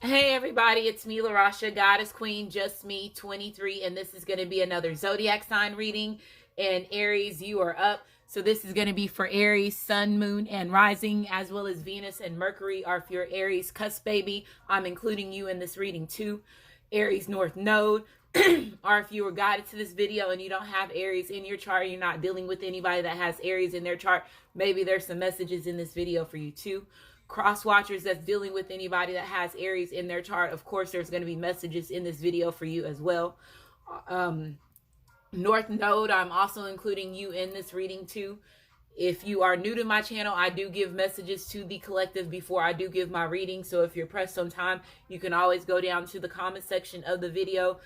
Hey everybody, it's me, Larasha, Goddess Queen, just me, 23, and this is going to be another zodiac sign reading. And Aries, you are up. So this is going to be for Aries, Sun, Moon, and Rising, as well as Venus and Mercury are for your Aries cusp baby. I'm including you in this reading too. Aries North Node, or if you were guided to this video and you don't have Aries in your chart, you're not dealing with anybody that has Aries in their chart, maybe there's some messages in this video for you too. Cross watchers that's dealing with anybody that has Aries in their chart, of course there's going to be messages in this video for you as well. North Node, I'm also including you in this reading too. If you are new to my channel, I do give messages to the collective before I do give my reading. So if you're pressed on time, you can always go down to the comment section of the video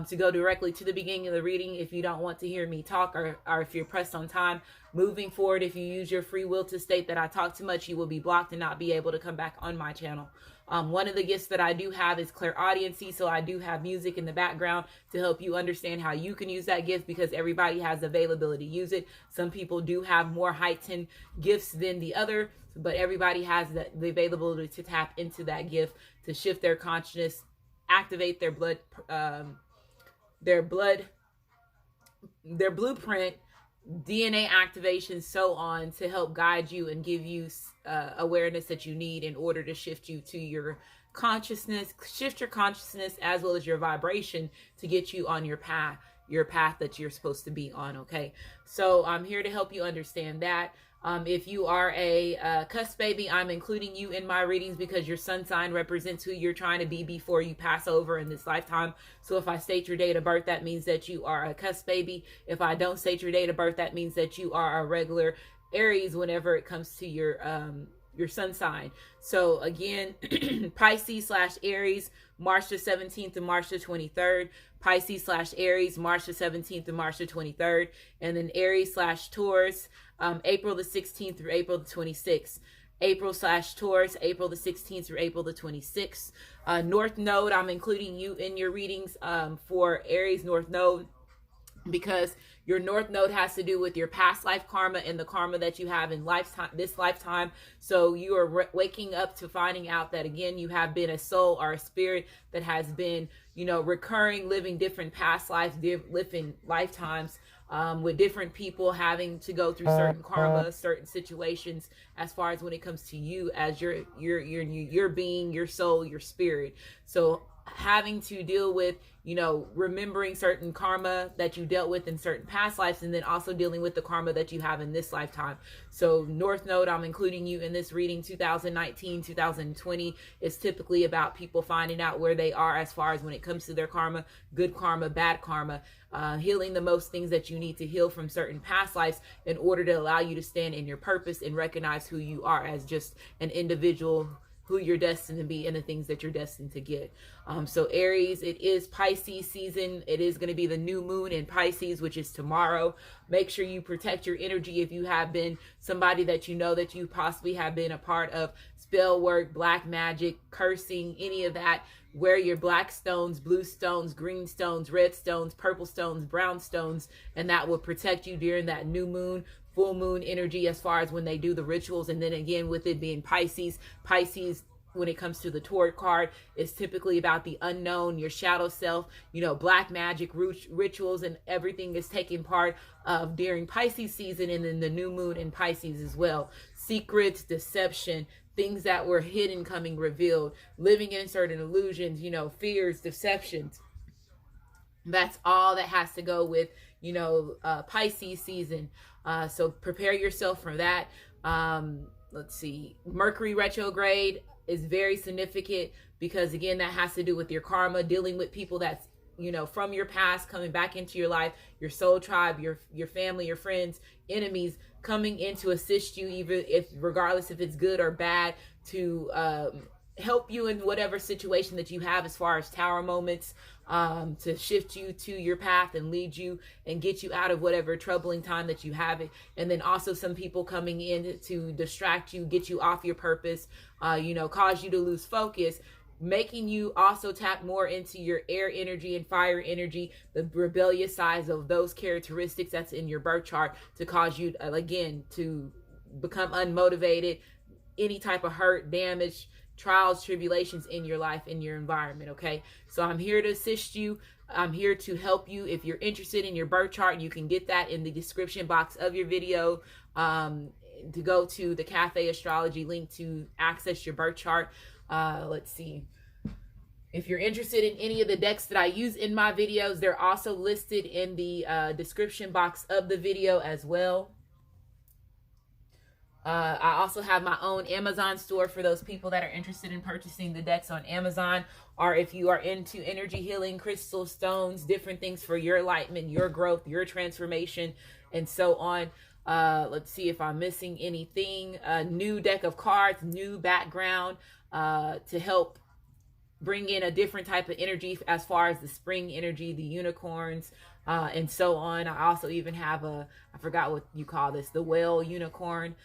to go directly to the beginning of the reading if you don't want to hear me talk, or if you're pressed on time. Moving forward, if you use your free will to state that I talk too much, you will be blocked and not be able to come back on my channel. One of the gifts that I do have is clairaudiency, so I do have music in the background to help you understand how you can use that gift, because everybody has the availability to use it. Some people do have more heightened gifts than the other, but everybody has the availability to tap into that gift to shift their consciousness, activate their blueprint, DNA activation, so on, to help guide you and give you awareness that you need in order to shift you to your consciousness, shift your consciousness as well as your vibration to get you on your path that you're supposed to be on. Okay, so I'm here to help you understand that. If you are a cusp baby, I'm including you in my readings because your sun sign represents who you're trying to be before you pass over in this lifetime. So if I state your date of birth, that means that you are a cusp baby. If I don't state your date of birth, that means that you are a regular Aries whenever it comes to your sun sign. So again, Pisces / Aries, March the 17th to March the 23rd. Pisces / Aries, March the 17th to March the 23rd. And then Aries / Taurus, April the 16th through April the 26th. April / Taurus, April the 16th through April the 26th. North Node, I'm including you in your readings for Aries North Node, because your North Node has to do with your past life karma and the karma that you have in this lifetime. So you are waking up to finding out that, again, you have been a soul or a spirit that has been, recurring, living different past lives, living lifetimes, with different people having to go through certain karma, certain situations, as far as when it comes to you as your being, your soul, your spirit. So having to deal with, remembering certain karma that you dealt with in certain past lives, and then also dealing with the karma that you have in this lifetime. So North Node, I'm including you in this reading. 2019, 2020 is typically about people finding out where they are as far as when it comes to their karma, good karma, bad karma, healing the most things that you need to heal from certain past lives in order to allow you to stand in your purpose and recognize who you are as just an individual, who you're destined to be, and the things that you're destined to get. So Aries, it is Pisces season. It is going to be the new moon in Pisces, which is tomorrow. Make sure you protect your energy if you have been somebody that that you possibly have been a part of spell work, black magic, cursing, any of that. Wear your black stones, blue stones, green stones, red stones, purple stones, brown stones, and that will protect you during that new moon, full moon energy, as far as when they do the rituals. And then again, with it being Pisces, when it comes to the Torah card, is typically about the unknown, your shadow self, black magic rituals, and everything is taking part of during Pisces season, and then the new moon in Pisces as well. Secrets, deception, things that were hidden coming revealed, living in certain illusions, fears, deceptions. That's all that has to go with, Pisces season. So prepare yourself for that. Let's see. Mercury retrograde is very significant because, again, that has to do with your karma, dealing with people that's, from your past coming back into your life, your soul tribe, your family, your friends, enemies coming in to assist you, even regardless if it's good or bad, to help you in whatever situation that you have, as far as tower moments, to shift you to your path and lead you and get you out of whatever troubling time that you have it. And then also some people coming in to distract you, get you off your purpose, cause you to lose focus, making you also tap more into your air energy and fire energy, the rebellious sides of those characteristics that's in your birth chart, to cause you, again, to become unmotivated, any type of hurt, damage, trials, tribulations in your life, in your environment, okay? So I'm here to assist you. I'm here to help you. If you're interested in your birth chart, you can get that in the description box of your video. To go to the Cafe Astrology link to access your birth chart. Let's see. If you're interested in any of the decks that I use in my videos, they're also listed in the description box of the video as well. I also have my own Amazon store for those people that are interested in purchasing the decks on Amazon, or if you are into energy healing, crystal stones, different things for your enlightenment, your growth, your transformation, and so on. Let's see if I'm missing anything. New deck of cards, new background to help bring in a different type of energy as far as the spring energy, the unicorns, and so on. I also even have I forgot what you call this, the whale unicorn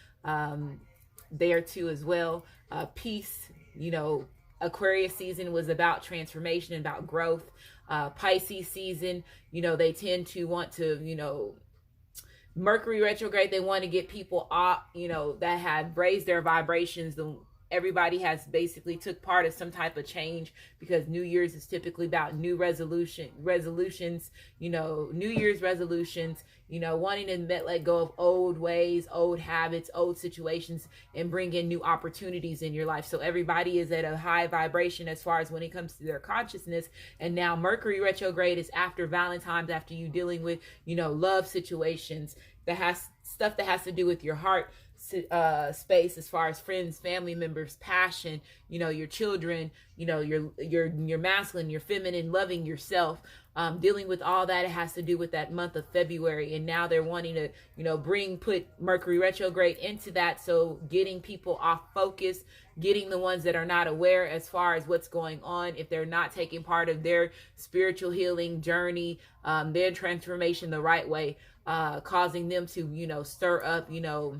there too as well. Peace, you know, Aquarius season was about transformation and about growth. Pisces season, you know, they tend to want to, you know, Mercury retrograde, they want to get people off, you know, that had raised their vibrations. Everybody has basically took part of some type of change, because New Year's is typically about new resolutions, you know, New Year's resolutions, you know, wanting to let go of old ways, old habits, old situations, and bring in new opportunities in your life. So everybody is at a high vibration as far as when it comes to their consciousness. And now Mercury retrograde is after Valentine's, after you dealing with, you know, love situations that has stuff that has to do with your heart space, as far as friends, family members, passion, you know, your children, you know, your masculine, your feminine, loving yourself, dealing with all that. It has to do with that month of February. And now they're wanting to, you know, put Mercury retrograde into that. So getting people off focus, getting the ones that are not aware as far as what's going on, if they're not taking part of their spiritual healing journey, their transformation the right way, causing them to, you know, stir up, you know,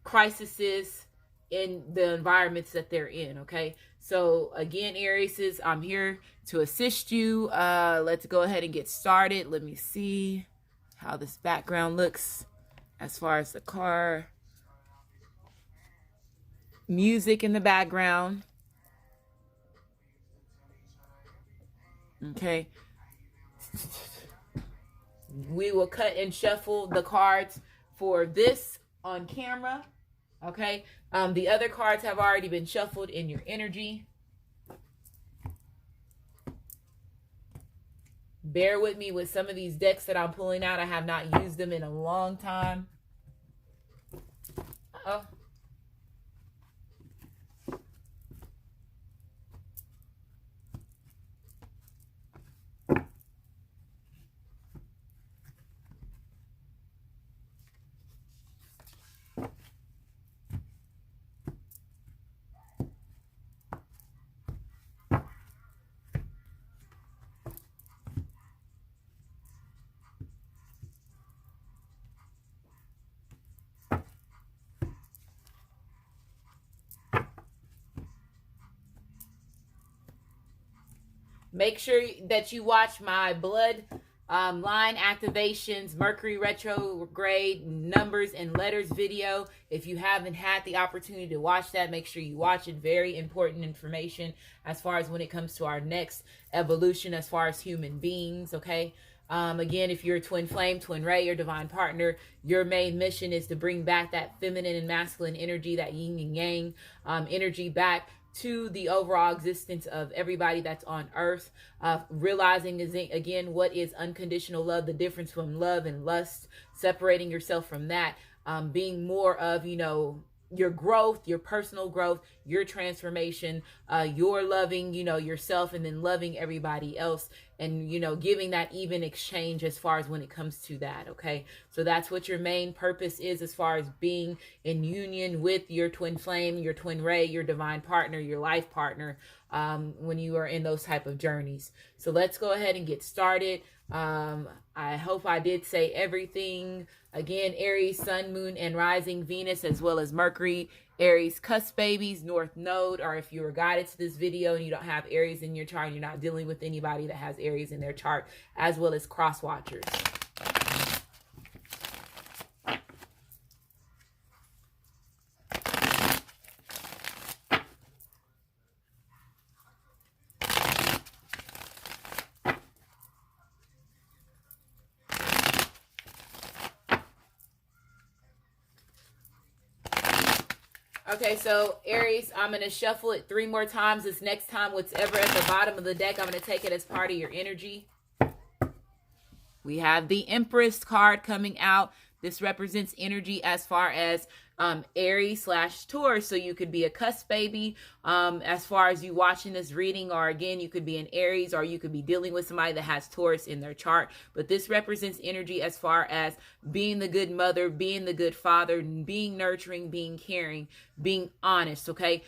crises in the environments that they're in. Okay, so again, Aries, I'm here to assist you. Let's go ahead and get started. Let me see how this background looks as far as the car music in the background. Okay, we will cut and shuffle the cards for this on camera. Okay, the other cards have already been shuffled in your energy. Bear with me with some of these decks that I'm pulling out. I have not used them in a long time. Uh-oh. Make sure that you watch my blood line activations, Mercury retrograde numbers and letters video. If you haven't had the opportunity to watch that, make sure you watch it. Very important information as far as when it comes to our next evolution as far as human beings. Okay. Again, if you're a twin flame, twin ray, or divine partner, your main mission is to bring back that feminine and masculine energy, that yin and yang energy back to the overall existence of everybody that's on earth. Realizing, again, what is unconditional love, the difference from love and lust, separating yourself from that, being more of, you know, your growth, your personal growth, your transformation, your loving, you know, yourself, and then loving everybody else, and, you know, giving that even exchange as far as when it comes to that. Okay, so that's what your main purpose is, as far as being in union with your twin flame, your twin ray, your divine partner, your life partner, when you are in those type of journeys. So let's go ahead and get started. I hope I did say everything. Again, Aries, Sun, Moon, and Rising, Venus, as well as Mercury, Aries, cusp babies, North Node, or if you were guided to this video and you don't have Aries in your chart, and you're not dealing with anybody that has Aries in their chart, as well as cross watchers. Okay, so Aries, I'm going to shuffle it 3 more times. This next time, whatever at the bottom of the deck, I'm going to take it as part of your energy. We have the Empress card coming out. This represents energy as far as Aries/Taurus. So you could be a cusp baby as far as you watching this reading, or again, you could be an Aries, or you could be dealing with somebody that has Taurus in their chart. But this represents energy as far as being the good mother, being the good father, being nurturing, being caring, being honest, okay?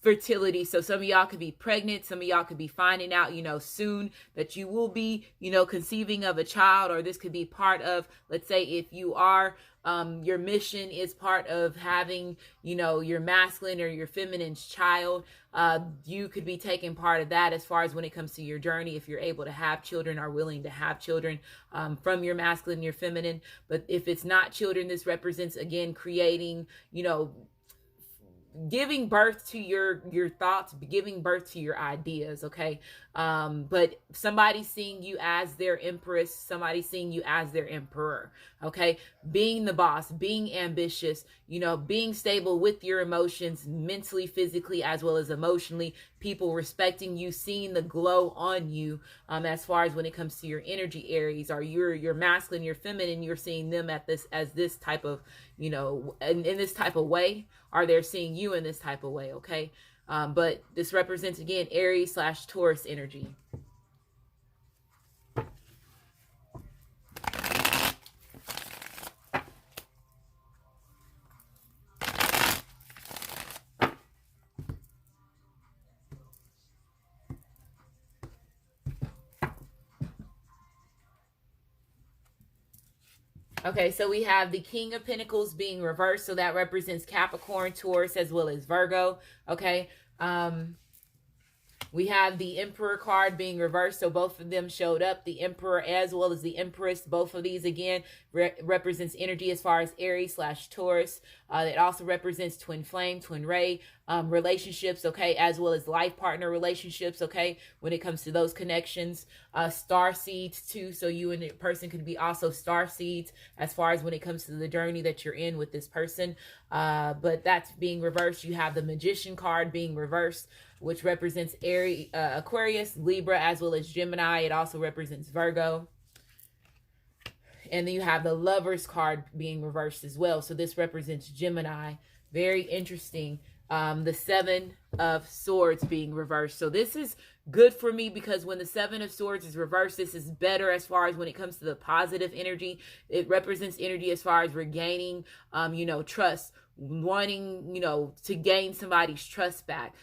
Fertility. So some of y'all could be pregnant. Some of y'all could be finding out, soon that you will be, conceiving of a child, or this could be part of, let's say if you are, your mission is part of having, your masculine or your feminine's child. You could be taking part of that as far as when it comes to your journey, if you're able to have children, or willing to have children from your masculine, your feminine. But if it's not children, this represents, again, creating, giving birth to your thoughts, giving birth to your ideas, okay? But somebody seeing you as their empress, somebody seeing you as their emperor, okay? Being the boss, being ambitious, being stable with your emotions, mentally, physically, as well as emotionally, people respecting you, seeing the glow on you, as far as when it comes to your energy, Aries, or your masculine, your feminine, you're seeing them as this type of, in this type of way, or they're seeing you in this type of way, okay? But this represents, again, Aries/Taurus energy. Okay, so we have the King of Pentacles being reversed. So that represents Capricorn, Taurus, as well as Virgo. Okay. We have the Emperor card being reversed, so both of them showed up. The Emperor as well as the Empress, both of these, again, represents energy as far as Aries/Taurus. It also represents twin flame, twin ray relationships, okay, as well as life partner relationships, okay, when it comes to those connections. Star seeds, too, so you and the person could be also star seeds as far as when it comes to the journey that you're in with this person. But that's being reversed. You have the Magician card being reversed, which represents Aquarius, Libra, as well as Gemini. It also represents Virgo. And then you have the Lovers card being reversed as well. So this represents Gemini. Very interesting. The Seven of Swords being reversed. So this is good for me because when the Seven of Swords is reversed, this is better as far as when it comes to the positive energy. It represents energy as far as regaining, trust, wanting, to gain somebody's trust back.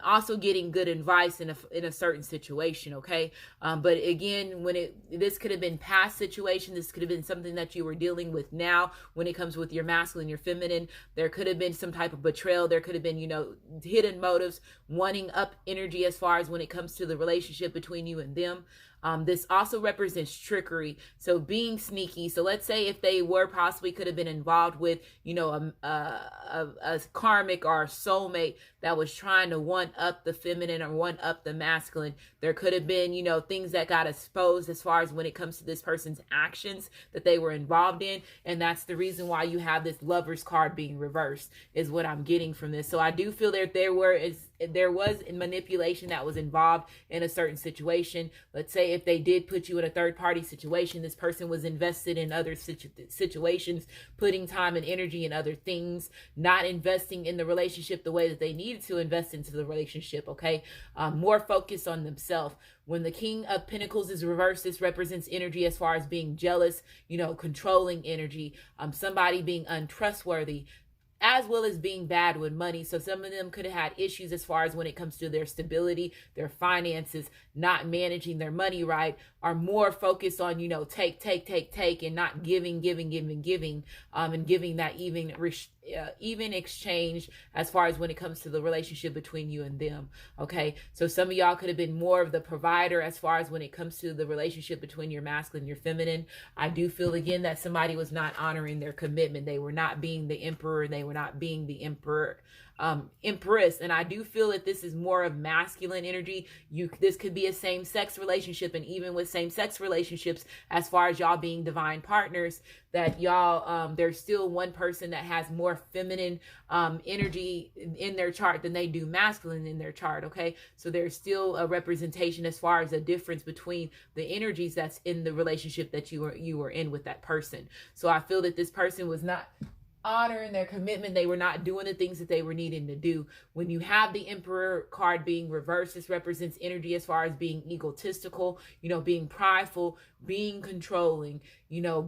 Also getting good advice in a certain situation, okay? But again, this could have been past situation. This could have been something that you were dealing with now when it comes with your masculine, your feminine. There could have been some type of betrayal. There could have been, hidden motives, wanting up energy as far as when it comes to the relationship between you and them. This also represents trickery. So being sneaky. So let's say if they possibly could have been involved with, a karmic or a soulmate that was trying to one up the feminine or one up the masculine. There could have been, things that got exposed as far as when it comes to this person's actions that they were involved in. And that's the reason why you have this Lovers card being reversed, is what I'm getting from this. So I do feel that there was manipulation that was involved in a certain situation. Let's say if they did put you in a third party situation, this person was invested in other situations, putting time and energy in other things, not investing in the relationship the way that they needed to invest into the relationship, okay? More focused on themselves. When the King of Pentacles is reversed, this represents energy as far as being jealous, controlling energy, somebody being untrustworthy, as well as being bad with money. So some of them could have had issues as far as when it comes to their stability, their finances, not managing their money right, are more focused on, take, and not giving, and giving that even exchange as far as when it comes to the relationship between you and them, okay? So some of y'all could have been more of the provider as far as when it comes to the relationship between your masculine and your feminine. I do feel, again, that somebody was not honoring their commitment. They were not being the emperor. They were not being the emperor. Empress. And I do feel that this is more of masculine energy. This could be a same-sex relationship, and even with same-sex relationships, as far as y'all being divine partners, that y'all there's still one person that has more feminine energy in their chart than they do masculine in their chart. Okay, so there's still a representation as far as a difference between the energies that's in the relationship that you were in with that person. So I feel that this person was not honoring their commitment. They were not doing the things that they were needing to do. When you have the Emperor card being reversed, this represents energy as far as being egotistical, being prideful, being controlling,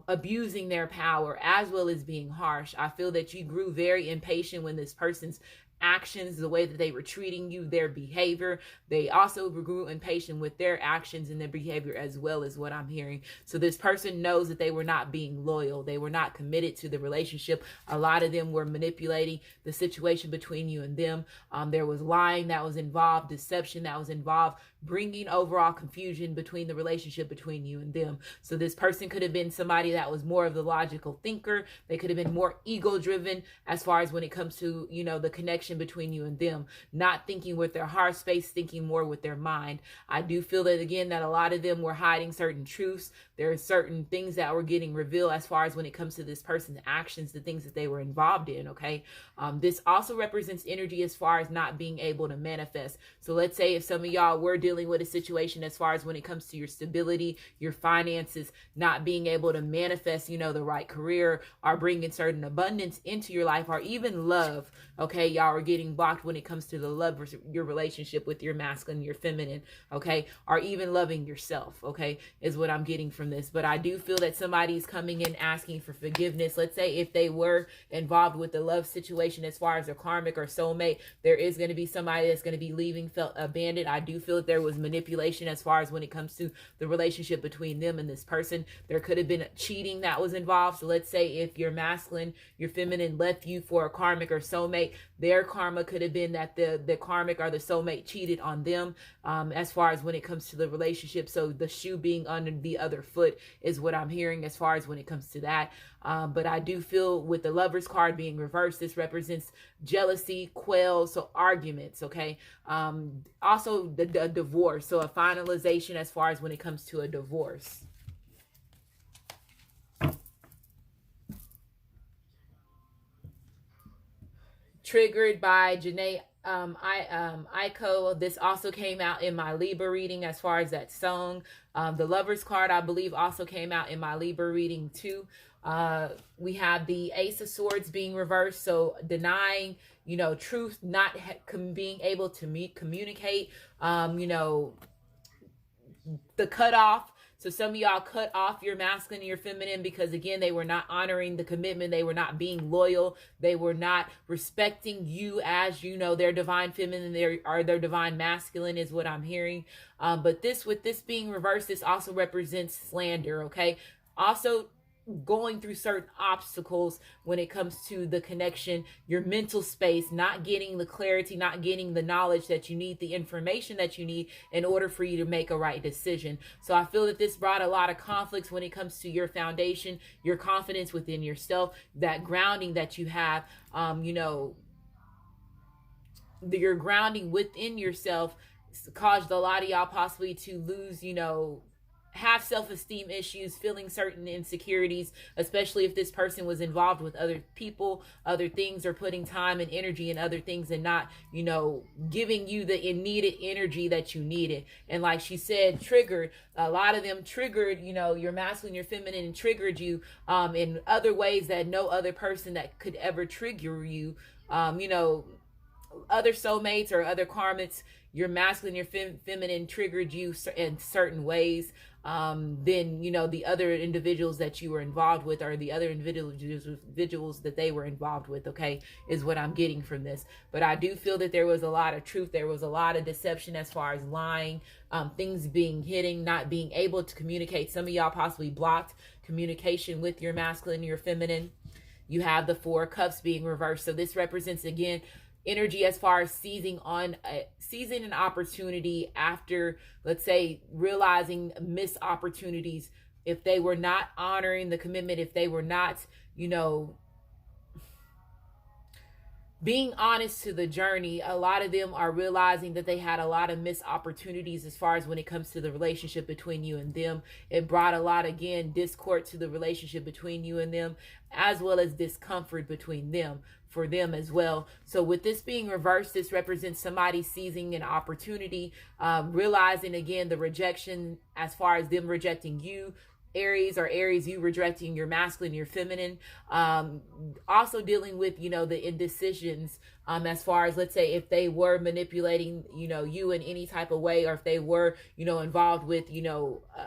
abusing their power, as well as being harsh. I feel that you grew very impatient when this person's actions, the way that they were treating you, their behavior. They also grew impatient with their actions and their behavior as well, as what I'm hearing. So this person knows that they were not being loyal. They were not committed to the relationship. A lot of them were manipulating the situation between you and them. There was lying that was involved, deception that was involved, bringing overall confusion between the relationship between you and them. So this person could have been somebody that was more of the logical thinker. They could have been more ego driven as far as when it comes to, the connection between you and them, not thinking with their heart space, thinking more with their mind. I do feel that, again, that a lot of them were hiding certain truths. There are certain things that were getting revealed as far as when it comes to this person's actions, the things that they were involved in. Okay. This also represents energy as far as not being able to manifest. So let's say if some of y'all were dealing with a situation as far as when it comes to your stability, your finances, not being able to manifest, the right career, or bringing certain abundance into your life, or even love. Okay, y'all are getting blocked when it comes to the love, your relationship with your masculine, your feminine, okay, or even loving yourself, okay, is what I'm getting from this. But I do feel that somebody's coming in asking for forgiveness. Let's say if they were involved with the love situation as far as their karmic or soulmate, there is going to be somebody that's going to be leaving, felt abandoned. I do feel that there was manipulation as far as when it comes to the relationship between them and this person. There could have been cheating that was involved. So let's say if your masculine, your feminine left you for a karmic or soulmate, their karma could have been that the karmic or the soulmate cheated on them, as far as when it comes to the relationship. So the shoe being under the other foot is what I'm hearing as far as when it comes to that. But I do feel with the Lovers card being reversed, this represents jealousy, quail, so arguments, okay? Also the divorce, so a finalization as far as when it comes to a divorce. Triggered by Janae Aiko. This also came out in my Libra reading as far as that song. The Lovers card, I believe, also came out in my Libra reading too. We have the Ace of Swords being reversed, so denying, truth, not being able to communicate, the cutoff. So some of y'all cut off your masculine and your feminine because, again, they were not honoring the commitment. They were not being loyal. They were not respecting you as, their divine feminine their divine masculine is what I'm hearing. But with this being reversed, this also represents slander, okay? Also going through certain obstacles when it comes to the connection, your mental space, not getting the clarity, not getting the knowledge that you need, the information that you need in order for you to make a right decision. So I feel that this brought a lot of conflicts when it comes to your foundation, your confidence within yourself, that grounding that you have, your grounding within yourself caused a lot of y'all possibly to lose, have self-esteem issues, feeling certain insecurities, especially if this person was involved with other people, other things, or putting time and energy in other things and not, giving you the needed energy that you needed. And like she said, triggered, a lot of them triggered, your masculine, your feminine, and triggered you in other ways that no other person that could ever trigger you, other soulmates or other karmics, your masculine, your feminine triggered you in certain ways. Then, the other individuals that you were involved with, or the other individuals that they were involved with, okay, is what I'm getting from this. But I do feel that there was a lot of truth. There was a lot of deception as far as lying, things being hidden, not being able to communicate. Some of y'all possibly blocked communication with your masculine, your feminine. You have the Four of Cups being reversed. So this represents, again, energy as far as seizing an opportunity after, let's say, realizing missed opportunities. If they were not honoring the commitment, if they were not, being honest to the journey, a lot of them are realizing that they had a lot of missed opportunities as far as when it comes to the relationship between you and them. It brought a lot, again, discord to the relationship between you and them, as well as discomfort between them, for them as well. So with this being reversed, this represents somebody seizing an opportunity, realizing, again, the rejection as far as them rejecting you, Aries, or Aries, you rejecting your masculine, your feminine. Also dealing with, the indecisions, as far as, let's say, if they were manipulating, you in any type of way, or if they were, involved with,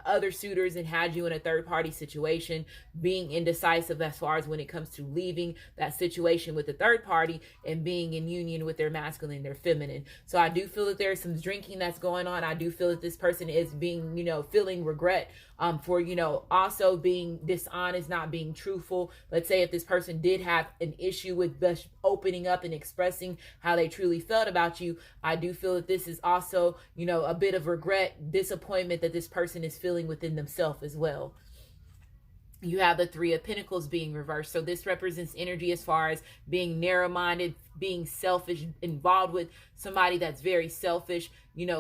other suitors and had you in a third party situation, being indecisive as far as when it comes to leaving that situation with the third party and being in union with their masculine, their feminine. So I do feel that there's some drinking that's going on. I do feel that this person is being, feeling regret, for, also being dishonest, not being truthful. Let's say if this person did have an issue with opening up and expressing how they truly felt about you, I do feel that this is also, a bit of regret, disappointment that this person is feeling within themselves as well. You have the Three of Pentacles being reversed. So this represents energy as far as being narrow-minded, being selfish, involved with somebody that's very selfish.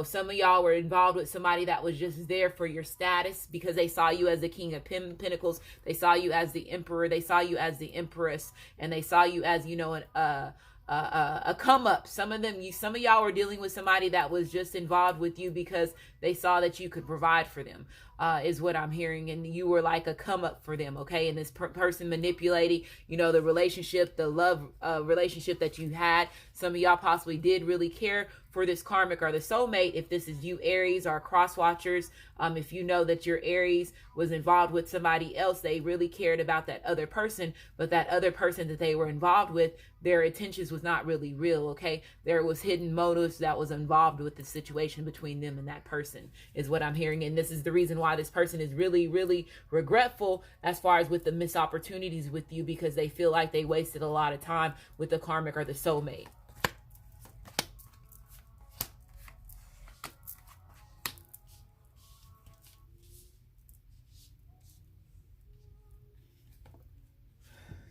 Some of y'all were involved with somebody that was just there for your status because they saw you as the King of Pentacles. They saw you as the Emperor. They saw you as the Empress. And they saw you as, a come up. Some of y'all were dealing with somebody that was just involved with you because they saw that you could provide for them, is what I'm hearing. And you were like a come up for them. Okay. And this person manipulating, the relationship, the love relationship that you had. Some of y'all possibly did really care for this karmic or the soulmate. If this is you, Aries, or cross watchers, if you know that your Aries was involved with somebody else, they really cared about that other person, but that other person that they were involved with, their intentions was not really real. Okay. There was hidden motives that was involved with the situation between them and that person, is what I'm hearing. And this is the reason why this person is really, really regretful as far as with the missed opportunities with you, because they feel like they wasted a lot of time with the karmic or the soulmate.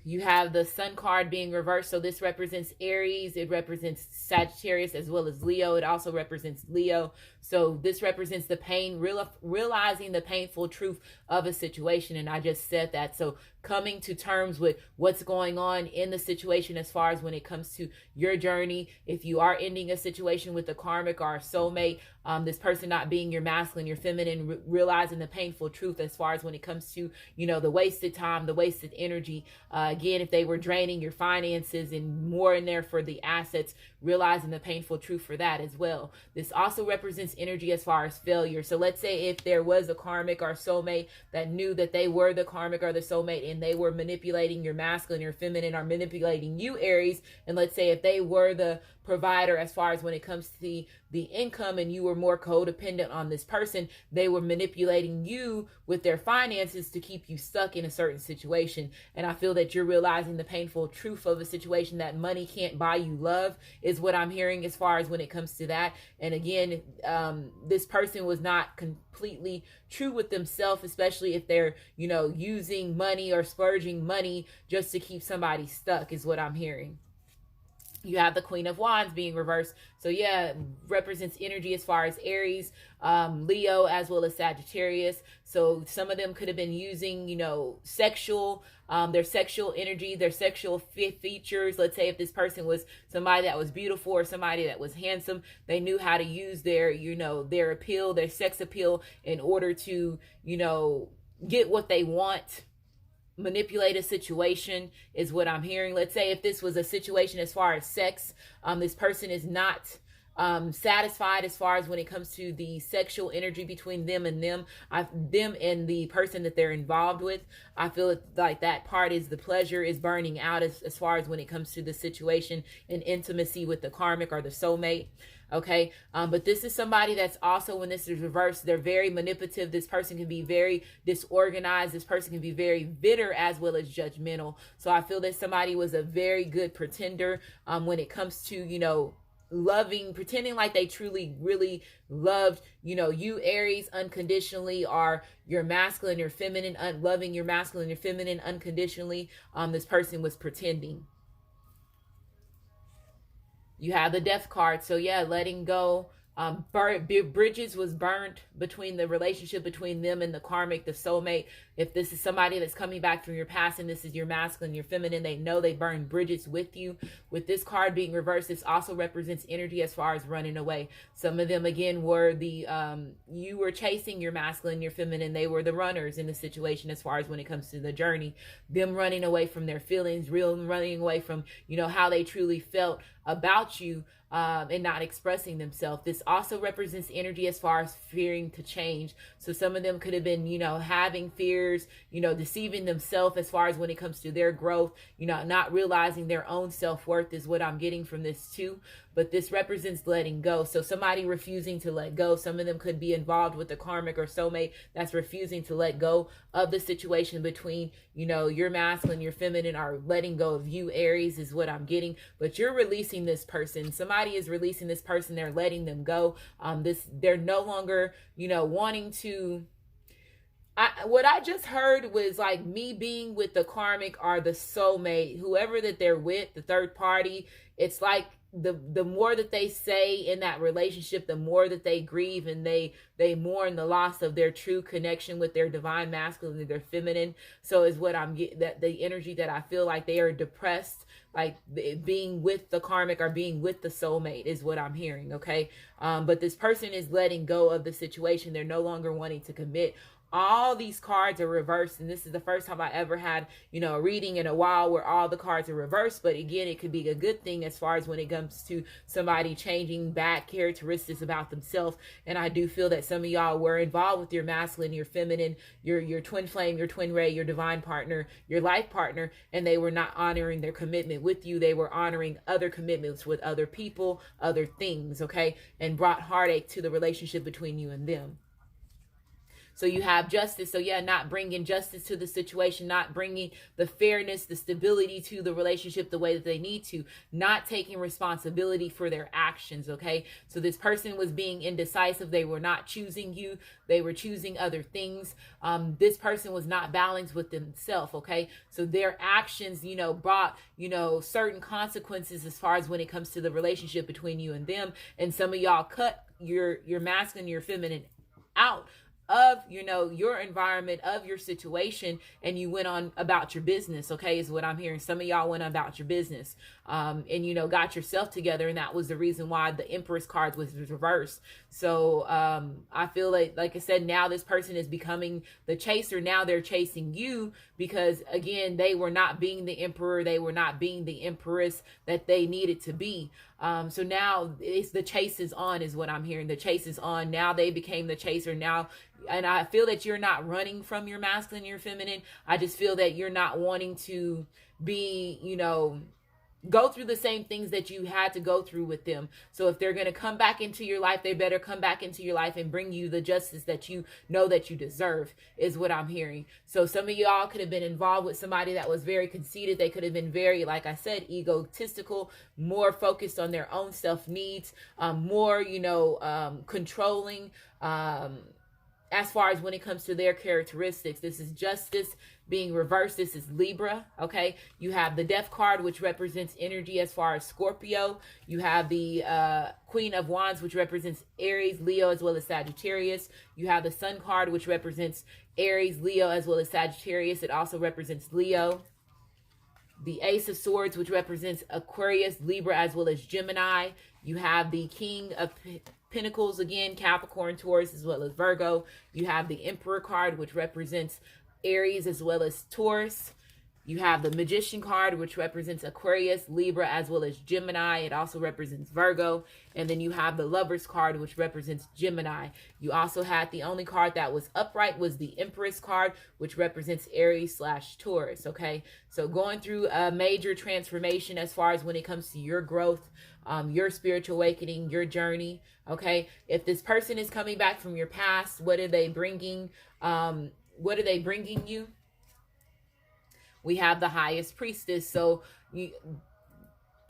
You have the Sun card being reversed. So this represents Aries. It represents Sagittarius as well as Leo. It also represents Leo. So this represents the pain, realizing the painful truth of a situation. And I just said that. So coming to terms with what's going on in the situation as far as when it comes to your journey. If you are ending a situation with a karmic or a soulmate, this person not being your masculine, your feminine, realizing the painful truth as far as when it comes to, the wasted time, the wasted energy. Again, if they were draining your finances and more in there for the assets, realizing the painful truth for that as well. This also represents energy as far as failure. So let's say if there was a karmic or soulmate that knew that they were the karmic or the soulmate and they were manipulating your masculine, your feminine, or manipulating you, Aries, and let's say if they were the provider as far as when it comes to the income and you were more codependent on this person, they were manipulating you with their finances to keep you stuck in a certain situation. And I feel that you're realizing the painful truth of a situation, that money can't buy you love, is what I'm hearing as far as when it comes to that. And again, this person was not completely true with themselves, especially if they're, using money or splurging money just to keep somebody stuck, is what I'm hearing. You have the Queen of Wands being reversed. So yeah, represents energy as far as Aries, Leo, as well as Sagittarius. So some of them could have been using, sexual, their sexual energy, their sexual features. Let's say if this person was somebody that was beautiful or somebody that was handsome, they knew how to use their, their appeal, their sex appeal in order to, get what they want. Manipulate a situation is what I'm hearing. Let's say if this was a situation as far as sex, this person is not satisfied as far as when it comes to the sexual energy between them and them and the person that they're involved with. I feel like that part is the pleasure is burning out as far as when it comes to the situation and intimacy with the karmic or the soulmate. Okay. But this is somebody that's also, when this is reversed, they're very manipulative. This person can be very disorganized. This person can be very bitter as well as judgmental. So I feel that somebody was a very good pretender when it comes to, loving, pretending like they truly, really loved, you, Aries, unconditionally, or your masculine, your feminine, loving your masculine, your feminine unconditionally. This person was pretending. You have the death card. So yeah, letting go. Bridges was burnt between the relationship between them and the karmic, the soulmate. If this is somebody that's coming back from your past and this is your masculine, your feminine, they know they burned bridges with you. With this card being reversed, this also represents energy as far as running away. Some of them, again, were the, you were chasing your masculine, your feminine. They were the runners in the situation as far as when it comes to the journey. Them running away from their feelings, running away from, how they truly felt about you. And not expressing themselves. This also represents energy as far as fearing to change. So some of them could have been, having fears, deceiving themselves as far as when it comes to their growth, not realizing their own self-worth is what I'm getting from this too. But this represents letting go. So somebody refusing to let go. Some of them could be involved with the karmic or soulmate that's refusing to let go of the situation between, your masculine, your feminine, are letting go of you, Aries, is what I'm getting. But you're releasing this person. Somebody is releasing this person. They're letting them go. They're no longer, wanting to. What I just heard was like me being with the karmic or the soulmate, whoever that they're with, the third party. It's like the more that they say in that relationship, the more that they grieve and they mourn the loss of their true connection with their divine masculine, their feminine. So is what I'm getting, that the energy that I feel like they are depressed, like being with the karmic or being with the soulmate is what I'm hearing. Okay. But this person is letting go of the situation. They're no longer wanting to commit. All these cards are reversed, and this is the first time I ever had, a reading in a while where all the cards are reversed. But again, it could be a good thing as far as when it comes to somebody changing bad characteristics about themselves. And I do feel that some of y'all were involved with your masculine, your feminine, your twin flame, your twin ray, your divine partner, your life partner, and they were not honoring their commitment with you. They were honoring other commitments with other people, other things, okay, and brought heartache to the relationship between you and them. So you have justice. So yeah, not bringing justice to the situation, not bringing the fairness, the stability to the relationship the way that they need to, not taking responsibility for their actions, okay? So this person was being indecisive. They were not choosing you. They were choosing other things. This person was not balanced with themselves, okay? So their actions, brought, certain consequences as far as when it comes to the relationship between you and them. And some of y'all cut your masculine, your feminine out of your environment, of your situation, and you went on about your business, okay, is what I'm hearing. Some of y'all went on about your business, and got yourself together, and that was the reason why the Empress card was reversed. So I feel like I said, now this person is becoming the chaser. Now they're chasing you because, again, they were not being the emperor. They were not being the empress that they needed to be. So now it's the chase is on, is what I'm hearing. The chase is on. Now they became the chaser. Now, and I feel that you're not running from your masculine, your feminine. I just feel that you're not wanting to be, go through the same things that you had to go through with them. So if they're going to come back into your life, they better come back into your life and bring you the justice that you know that you deserve, is what I'm hearing. So some of y'all could have been involved with somebody that was very conceited. They could have been very, like I said, egotistical, more focused on their own self needs, more, controlling, as far as when it comes to their characteristics. This is justice being reversed. This is Libra, okay? You have the Death card, which represents energy as far as Scorpio. You have the Queen of Wands, which represents Aries, Leo, as well as Sagittarius. You have the Sun card, which represents Aries, Leo, as well as Sagittarius. It also represents Leo. The Ace of Swords, which represents Aquarius, Libra, as well as Gemini. You have the King of Pentacles, again, Capricorn, Taurus, as well as Virgo. You have the Emperor card, which represents Aries as well as Taurus. You have the Magician card, which represents Aquarius, Libra, as well as Gemini. It also represents Virgo. And then you have the Lovers card, which represents Gemini. You also had the only card that was upright was the Empress card, which represents Aries/Taurus, okay? So going through a major transformation as far as when it comes to your growth, your spiritual awakening, your journey, okay? If this person is coming back from your past, what are they bringing? What are they bringing you? We have the Highest Priestess. So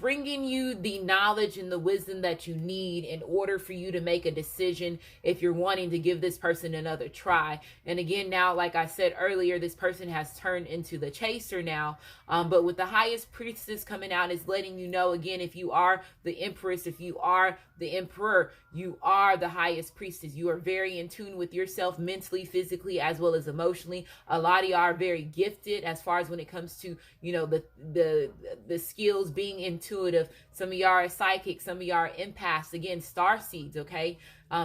bringing you the knowledge and the wisdom that you need in order for you to make a decision if you're wanting to give this person another try. And again, now, like I said earlier, this person has turned into the chaser now. But with the highest priestess coming out, is letting you know, again, if you are the empress, if you are the emperor, you are the highest priestess. You are very in tune with yourself mentally, physically, as well as emotionally. A lot of y'all are very gifted as far as when it comes to, you know, the skills, being intuitive. Some of y'all are psychic, some of y'all are empaths. Again, star seeds, okay?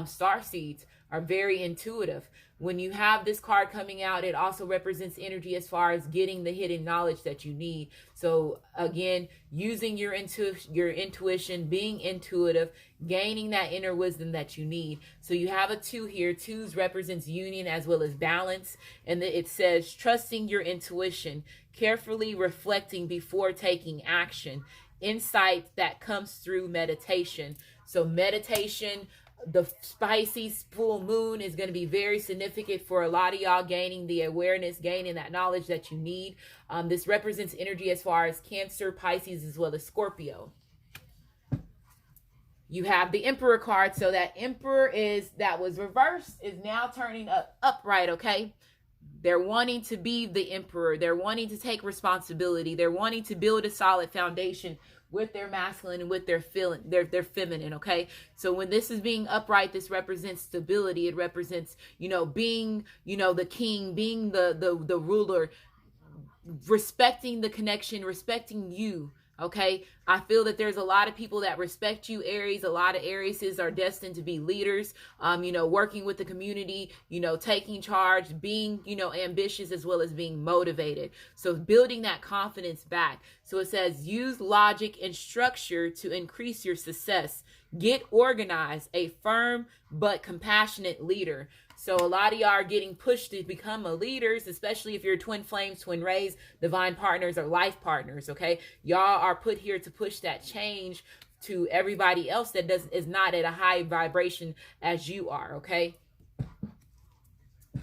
Star seeds are very intuitive. When you have this card coming out, it also represents energy as far as getting the hidden knowledge that you need. So again, using your intuition, being intuitive, gaining that inner wisdom that you need. So you have a 2 here. 2s represents union as well as balance. And it says, trusting your intuition, carefully reflecting before taking action, insight that comes through meditation. So meditation, the spicy full moon is going to be very significant for a lot of y'all, gaining the awareness, gaining that knowledge that you need. This represents energy as far as Cancer, Pisces, as well as Scorpio. You have the Emperor card. So that Emperor that was reversed is now turning upright, okay? They're wanting to be the emperor. They're wanting to take responsibility. They're wanting to build a solid foundation with their masculine and with their feminine, okay? So when this is being upright, this represents stability. It represents, you know, being, you know, the king, being the ruler, respecting the connection, respecting you. Okay, I feel that there's a lot of people that respect you, Aries. A lot of Arieses are destined to be leaders, you know, working with the community, you know, taking charge, being, you know, ambitious as well as being motivated. So building that confidence back. So it says, use logic and structure to increase your success. Get organized, a firm but compassionate leader. So a lot of y'all are getting pushed to become a leaders, especially if you're twin flames, twin rays, divine partners, or life partners, okay? Y'all are put here to push that change to everybody else that is not at a high vibration as you are, okay?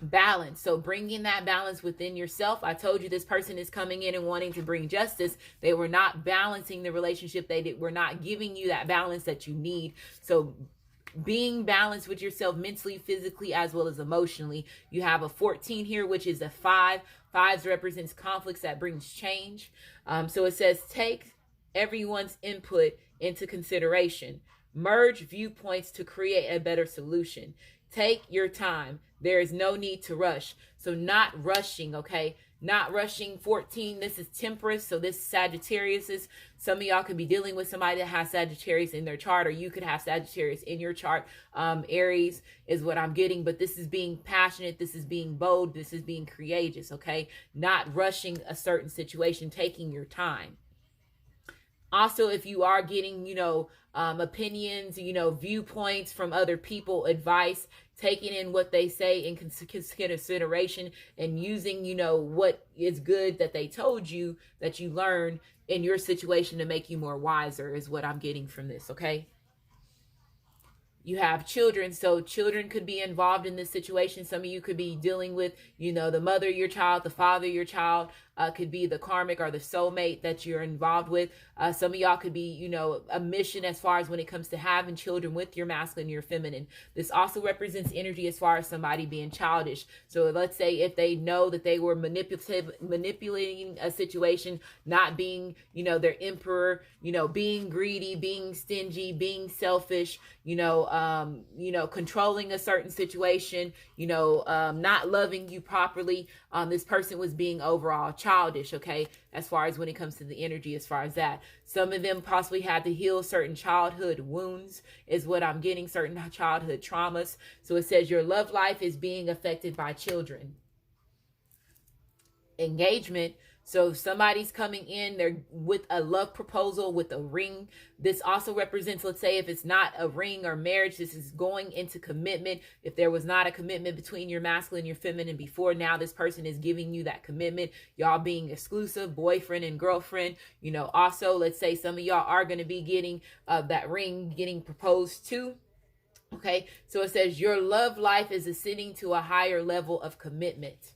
Balance. So bringing that balance within yourself. I told you this person is coming in and wanting to bring justice. They were not balancing the relationship. They were not giving you that balance that you need. So being balanced with yourself mentally, physically, as well as emotionally. You have a 14 here, which is a 5. 5s represents conflicts that brings change. So it says, take everyone's input into consideration. Merge viewpoints to create a better solution. Take your time. There is no need to rush. So not rushing, okay? Not rushing. 14, this is Temperance. So this is Sagittarius. Some of y'all could be dealing with somebody that has Sagittarius in their chart, or you could have Sagittarius in your chart. Aries is what I'm getting, but this is being passionate. This is being bold. This is being courageous, okay? Not rushing a certain situation, taking your time. Also, if you are getting, you know, opinions, you know, viewpoints from other people, advice, taking in what they say in consideration and using, you know, what is good that they told you, that you learned in your situation to make you more wiser is what I'm getting from this, okay? You have children, so children could be involved in this situation. Some of you could be dealing with, you know, the mother of your child, the father of your child, could be the karmic or the soulmate that you're involved with. Some of y'all could be, you know, a mission as far as when it comes to having children with your masculine, your feminine. This also represents energy as far as somebody being childish. So let's say if they know that they were manipulating a situation, not being, you know, their emperor, you know, being greedy, being stingy, being selfish, you know, controlling a certain situation, you know, not loving you properly. This person was being overall childish, okay, as far as when it comes to the energy, as far as that. Some of them possibly had to heal certain childhood wounds is what I'm getting, certain childhood traumas. So it says your love life is being affected by children. Engagement. So if somebody's coming in, they're with a love proposal, with a ring. This also represents, let's say if it's not a ring or marriage, this is going into commitment. If there was not a commitment between your masculine and your feminine before, now this person is giving you that commitment. Y'all being exclusive, boyfriend and girlfriend. You know, also, let's say some of y'all are going to be getting that ring, getting proposed to. Okay, so it says your love life is ascending to a higher level of commitment.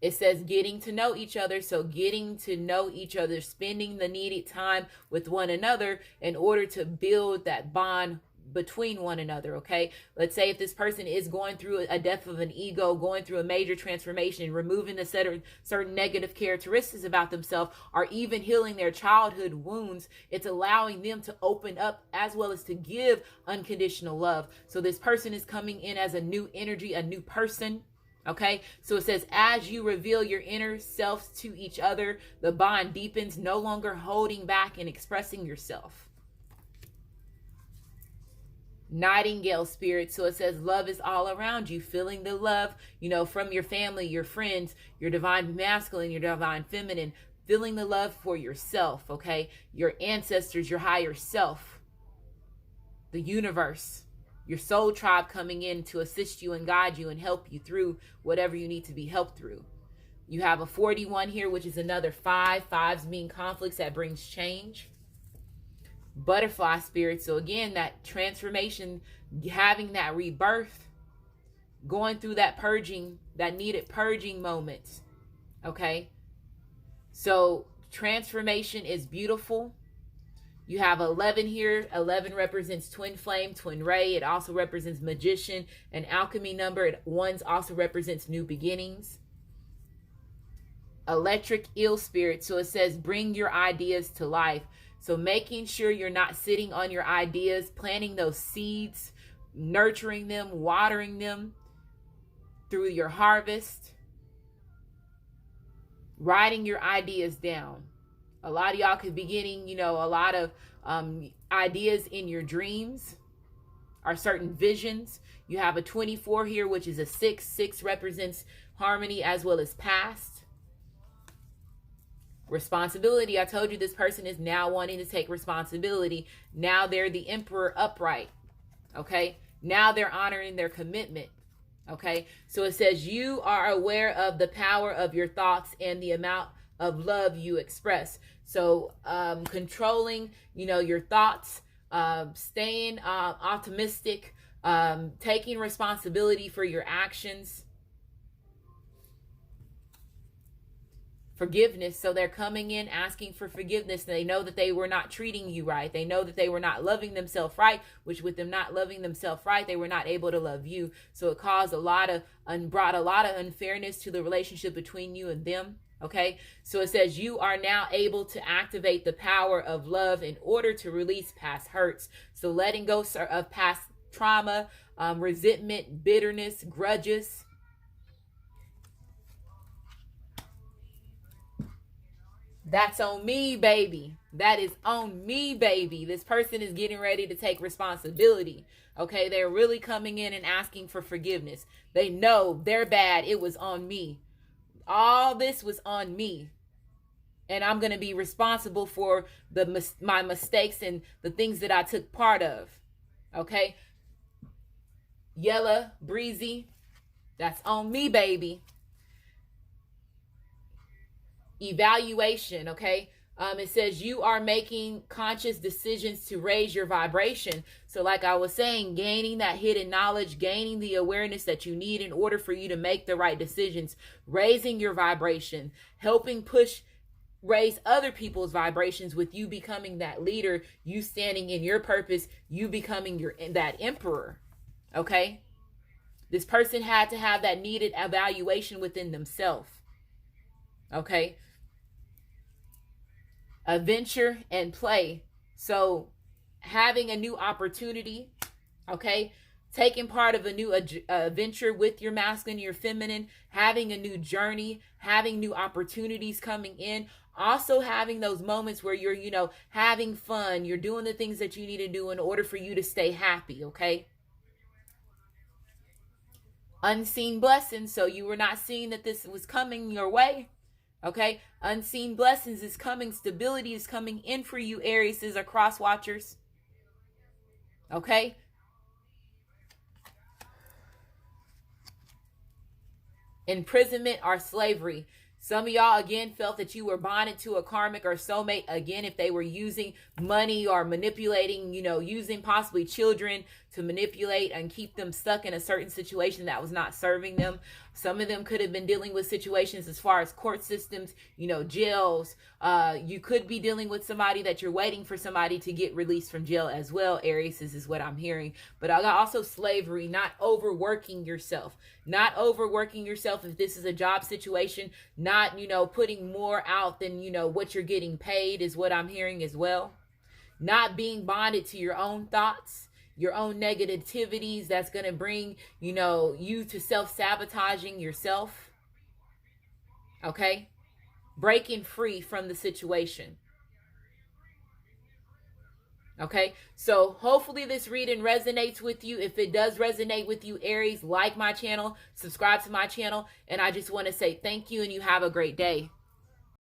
It says getting to know each other. So getting to know each other, spending the needed time with one another in order to build that bond between one another. Okay, let's say if this person is going through a death of an ego, going through a major transformation, removing the certain negative characteristics about themselves, or even healing their childhood wounds, it's allowing them to open up as well as to give unconditional love. So this person is coming in as a new energy, a new person. Okay, so it says, as you reveal your inner selves to each other, the bond deepens, no longer holding back and expressing yourself. Nightingale spirit. So it says love is all around you, feeling the love, from your family, your friends, your divine masculine, your divine feminine, feeling the love for yourself. Okay, your ancestors, your higher self, the universe, your soul tribe coming in to assist you and guide you and help you through whatever you need to be helped through. You have a 41 here, which is another 5. Fives mean conflicts that brings change. Butterfly spirit. So again, that transformation, having that rebirth, going through that purging, that needed purging moments. Okay, so transformation is beautiful. You have 11 here. 11 represents twin flame, twin ray. It also represents magician, an alchemy number. Ones also represents new beginnings. Electric eel spirit. So it says bring your ideas to life. So making sure you're not sitting on your ideas, planting those seeds, nurturing them, watering them through your harvest, writing your ideas down. A lot of y'all could be getting, a lot of ideas in your dreams or certain visions. You have a 24 here, which is a 6. 6 represents harmony as well as past. Responsibility. I told you this person is now wanting to take responsibility. Now they're the emperor upright. Okay. Now they're honoring their commitment. Okay. So it says you are aware of the power of your thoughts and the amount of love you express. So controlling, your thoughts, staying optimistic, taking responsibility for your actions. Forgiveness. So they're coming in asking for forgiveness. They know that they were not treating you right. They know that they were not loving themselves right, which with them not loving themselves right, they were not able to love you. So it caused brought a lot of unfairness to the relationship between you and them. Okay, so it says you are now able to activate the power of love in order to release past hurts. So letting go of past trauma, resentment, bitterness, grudges. That's on me, baby. That is on me, baby. This person is getting ready to take responsibility. Okay, they're really coming in and asking for forgiveness. They know they're bad. It was on me. All this was on me. And I'm going to be responsible for my mistakes and the things that I took part of. Okay? Yellow, breezy. That's on me, baby. Evaluation, okay? It says you are making conscious decisions to raise your vibration. So like I was saying, gaining that hidden knowledge, gaining the awareness that you need in order for you to make the right decisions, raising your vibration, helping raise other people's vibrations with you becoming that leader, you standing in your purpose, you becoming that emperor, okay? This person had to have that needed evaluation within themselves, okay? Adventure and play. So having a new opportunity, okay, taking part of a new adventure with your masculine, your feminine, having a new journey, having new opportunities coming in, also having those moments where you're, having fun, you're doing the things that you need to do in order for you to stay happy, okay? Unseen blessings. So you were not seeing that this was coming your way. Okay, unseen blessings is coming. Stability is coming in for you, Aries, or cross watchers. Okay. Imprisonment or slavery. Some of y'all, again, felt that you were bonded to a karmic or soulmate. Again, if they were using money or manipulating, using possibly children to manipulate and keep them stuck in a certain situation that was not serving them. Some of them could have been dealing with situations as far as court systems, jails. You could be dealing with somebody that you're waiting for somebody to get released from jail as well, Aries. This is what I'm hearing. But I got also slavery, not overworking yourself. Not overworking yourself if this is a job situation. Not, putting more out than, what you're getting paid is what I'm hearing as well. Not being bonded to your own thoughts, your own negativities that's going to bring, you to self-sabotaging yourself. Okay? Breaking free from the situation. Okay, so hopefully this reading resonates with you. If it does resonate with you, Aries, like my channel, subscribe to my channel, and I just want to say thank you, and you have a great day.